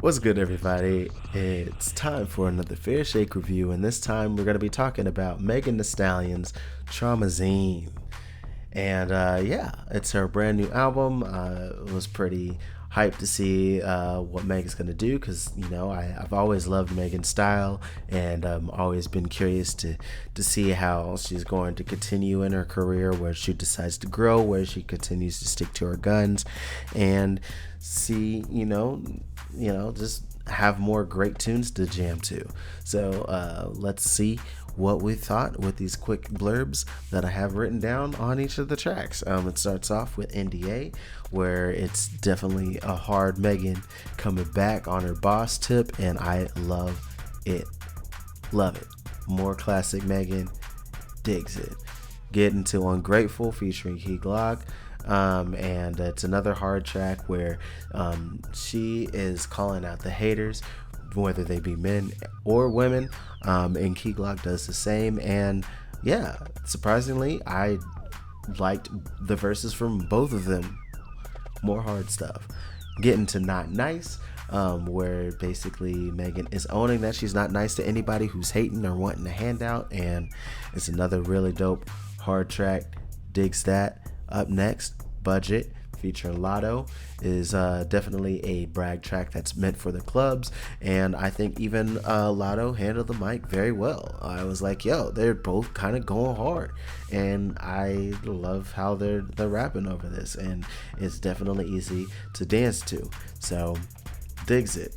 What's good, everybody? It's time for another Fair Shake review, and this time we're going to be talking about Megan Thee Stallion's Traumazine. And yeah, it's her brand new album. It was pretty hyped to see what Megan's gonna do because I've always loved Megan's style and always been curious to see how she's going to continue in her career, where she decides to grow, where she continues to stick to her guns, and see just have more great tunes to jam to. So let's see what we thought with these quick blurbs that I have written down on each of the tracks. It starts off with NDA, where it's definitely a hard Megan coming back on her boss tip, and I love it. Love it. More classic Megan, digs it. Get into Ungrateful featuring Key Glock. And it's another hard track where she is calling out the haters, whether they be men or women, and Key Glock does the same. And yeah, surprisingly, I liked the verses from both of them. More hard stuff. Getting to Not Nice, where basically Megan is owning that she's not nice to anybody who's hating or wanting a handout, and it's another really dope hard track. Digs that. Up next, Budget featuring Lotto is definitely a brag track that's meant for the clubs, and I think even Lotto handled the mic very well. I was like, yo, they're both kind of going hard, and I love how they're rapping over this, and it's definitely easy to dance to, so digs it.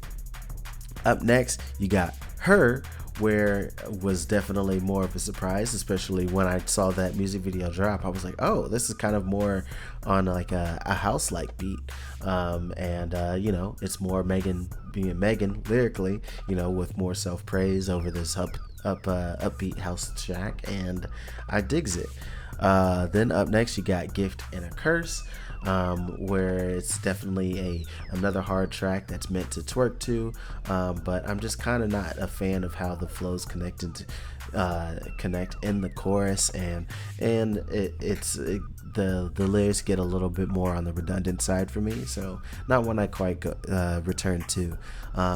Up next, you got Her, where was definitely more of a surprise, especially when I saw that music video drop. I was like, oh, this is kind of more on like a house-like beat, and it's more Megan being Megan lyrically, with more self-praise over this upbeat house track, and I digs it. Then up next, you got Gift and a Curse, where it's definitely another hard track that's meant to twerk to, but I'm just kind of not a fan of how the flows connect in the chorus, and the lyrics get a little bit more on the redundant side for me, so not one I quite return to.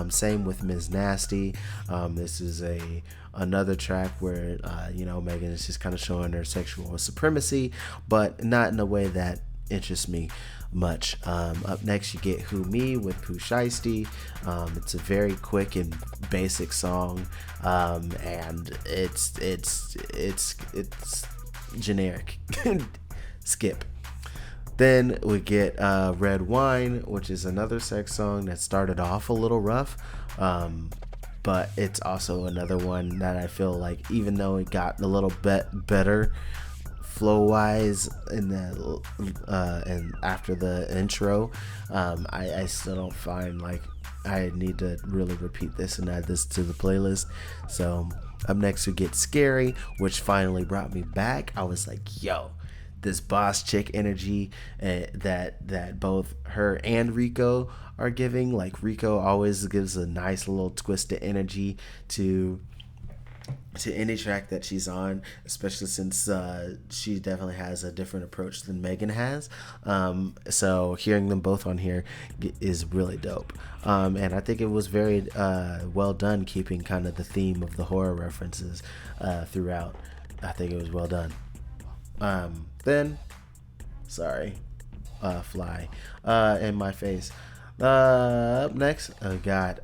Same with Ms. Nasty. This is another track where Megan is just kind of showing her sexual supremacy, but not in a way that interests me much. Up next, you get Who Me with Pooh Shiesty. It's a very quick and basic song, and it's generic. Skip. Then we get Red Wine, which is another sex song that started off a little rough, but it's also another one that I feel like, even though it got a little bit better flow wise in the and after the intro, I still don't find like I need to really repeat this and add this to the playlist. So up next we get Scary, which finally brought me back. I was like, yo, this boss chick energy that both her and Rico are giving. Like, Rico always gives a nice little twisted energy to any track that she's on, especially since she definitely has a different approach than Megan has. So hearing them both on here is really dope. And I think it was very well done, keeping kind of the theme of the horror references throughout. I think it was well done. Then, sorry, fly in my face. Up next, I got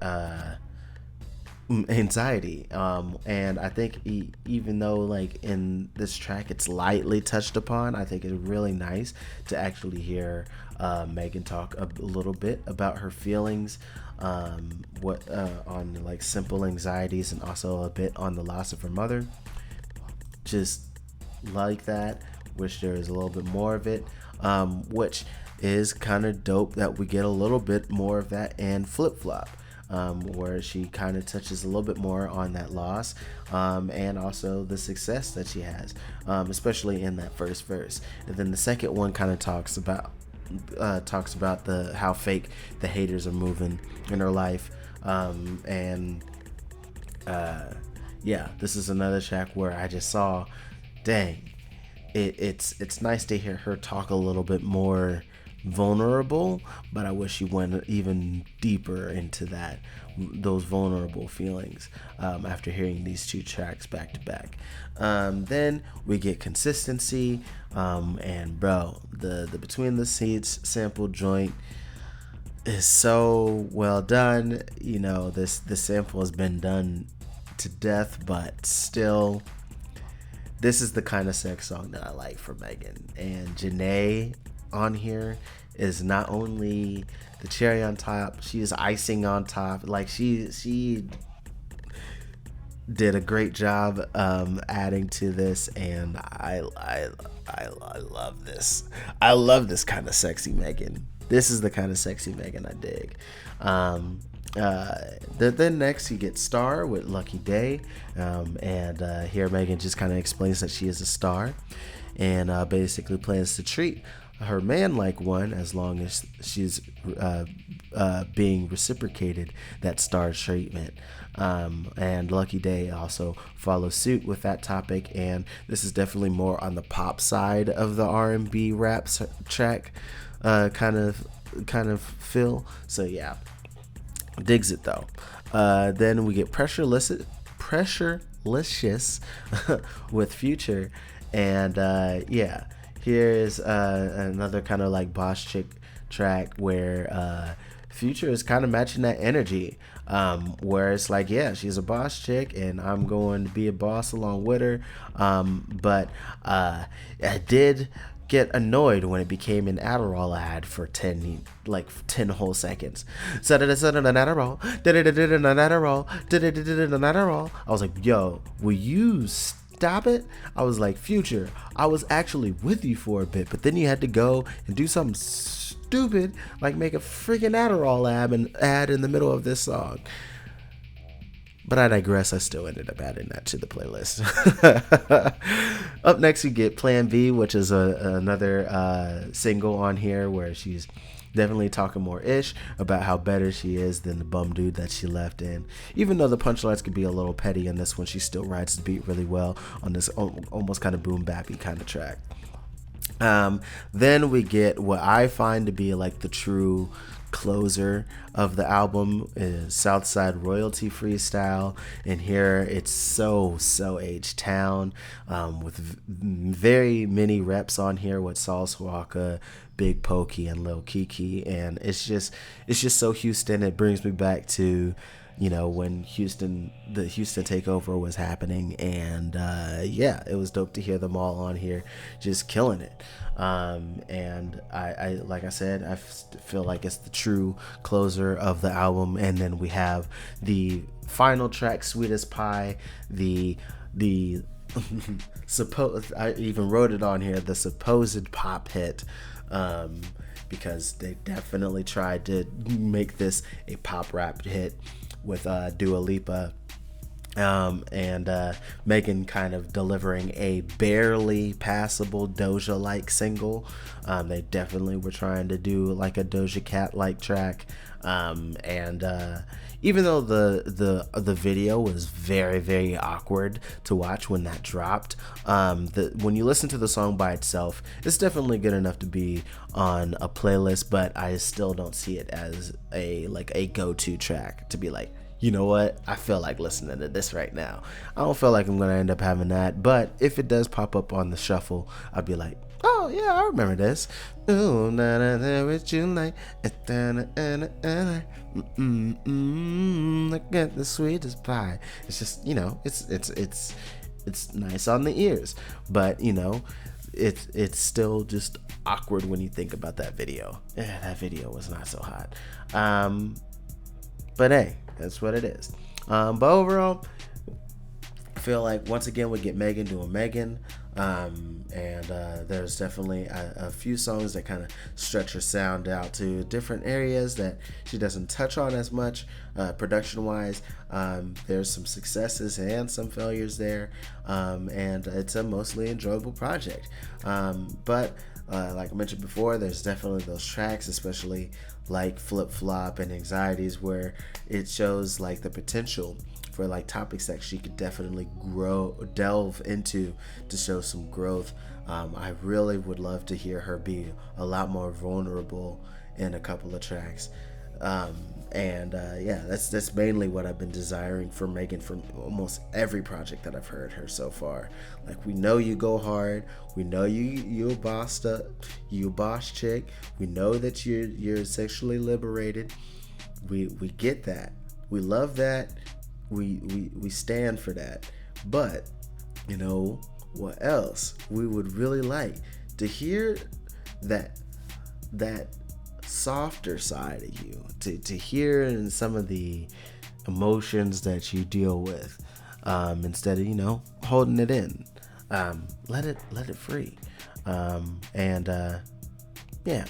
Anxiety, and I think even though like in this track it's lightly touched upon, I think it's really nice to actually hear Megan talk a little bit about her feelings, what on like simple anxieties, and also a bit on the loss of her mother. Just like that. Wish there was a little bit more of it, which is kind of dope that we get a little bit more of that in Flip Flop, where she kind of touches a little bit more on that loss, and also the success that she has, especially in that first verse. And then the second one kind of talks about the how fake the haters are moving in her life, and yeah, this is another track where I just saw, dang, it's nice to hear her talk a little bit more vulnerable, but I wish you went even deeper into those vulnerable feelings after hearing these two tracks back to back. Then we get consistency, and bro, the Between the Seats sample joint is so well done. You know, this sample has been done to death, but still, this is the kind of sex song that I like for Megan. And Janae on here is not only the cherry on top, she is icing on top. Like she did a great job adding to this, and I love this. I love this kind of sexy Megan. This is the kind of sexy Megan I dig. Then next you get Star with Lucky Day, and here Megan just kind of explains that she is a star, and basically plans to treat her man like one as long as she's being reciprocated that star treatment. And Lucky Day also follows suit with that topic, and this is definitely more on the pop side of the R&B rap track kind of feel. So yeah, digs it though. Then we get Pressurelicious with Future, and yeah, here's another kind of like boss chick track where Future is kind of matching that energy, where it's like, yeah, she's a boss chick and I'm going to be a boss along with her, but I did get annoyed when it became an Adderall ad for 10 whole seconds. Adderall. I was like, yo, will you stop it? I was like, Future, I was actually with you for a bit, but then you had to go and do something stupid like make a freaking Adderall ad in the middle of this song. But I digress. I still ended up adding that to the playlist. Up next, you get Plan B, which is another single on here where she's definitely talking more ish about how better she is than the bum dude that she left in. Even though the punchlines could be a little petty in this one, she still rides the beat really well on this almost kind of boom bappy kind of track. Then we get what I find to be like the true closer of the album is Southside Royalty Freestyle, and here it's so H-Town, with very many reps on here with Sauce Walka, Big Pokey, and Lil Kiki, and it's just so Houston. It brings me back to, you know, when the Houston takeover was happening, and yeah, it was dope to hear them all on here just killing it. And I like I said, I feel like it's the true closer of the album. And then we have the final track, Sweet as Pie, the I even wrote it on here, the supposed pop hit, because they definitely tried to make this a pop rap hit with Dua Lipa, and Megan kind of delivering a barely passable Doja-like single. They definitely were trying to do like a Doja Cat-like track, and even though the video was very awkward to watch when that dropped, when you listen to the song by itself, it's definitely good enough to be on a playlist, but I still don't see it as a go-to track to be like, you know what, I feel like listening to this right now. I don't feel like I'm gonna end up having that, but if it does pop up on the shuffle, I'd be like, oh yeah, I remember this. Ooh, na na na, with you like, look at the sweetest pie. It's just, you know, it's nice on the ears, but you know, it's still just awkward when you think about that video. Yeah, that video was not so hot. But hey, that's what it is. But overall, I feel like once again we get Megan doing Megan, and there's definitely a few songs that kind of stretch her sound out to different areas that she doesn't touch on as much production wise. There's some successes and some failures there, and it's a mostly enjoyable project. But Like I mentioned before, there's definitely those tracks, especially like Flip Flop and Anxieties, where it shows like the potential for like topics that she could definitely delve into to show some growth. I really would love to hear her be a lot more vulnerable in a couple of tracks. Um, and yeah, that's mainly what I've been desiring for Megan from almost every project that I've heard her so far. Like, we know you go hard, we know you a you a boss chick, we know that you're sexually liberated. We get that, we love that, we stand for that. But you know what else we would really like to hear, that softer side of you, to hear in some of the emotions that you deal with, instead of holding it in. Let it free. And yeah,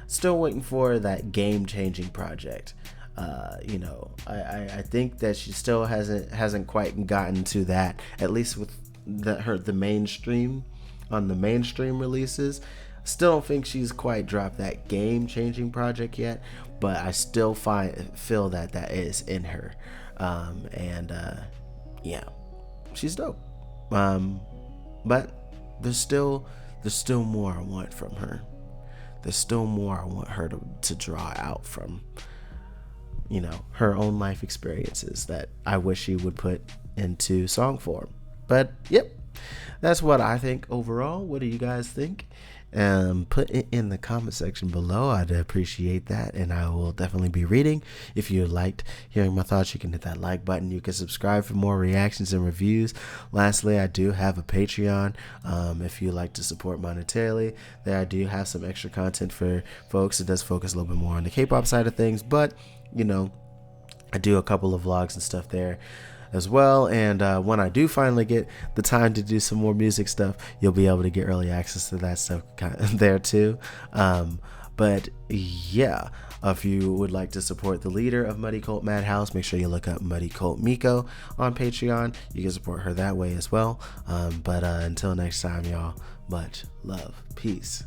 still waiting for that game changing project. I think that she still hasn't quite gotten to that, at least with the mainstream, on the mainstream releases. Still don't think she's quite dropped that game changing project yet, but I still feel that is in her. And yeah, she's dope. But there's still more I want from her. There's still more I want her to draw out from, her own life experiences that I wish she would put into song form. But yep, that's what I think overall. What do you guys think? Put it in the comment section below. I'd appreciate that, and I will definitely be reading. If you liked hearing my thoughts, you can hit that like button. You can subscribe for more reactions and reviews. Lastly, I do have a Patreon. If you like to support monetarily, there I do have some extra content for folks. It does focus a little bit more on the K-pop side of things, but I do a couple of vlogs and stuff there as well. And when I do finally get the time to do some more music stuff, you'll be able to get early access to that stuff there too. But yeah, if you would like to support the leader of Muddy Cult Madhouse, make sure you look up Muddy Cult Miko on Patreon. You can support her that way as well. But until next time, y'all, much love, peace.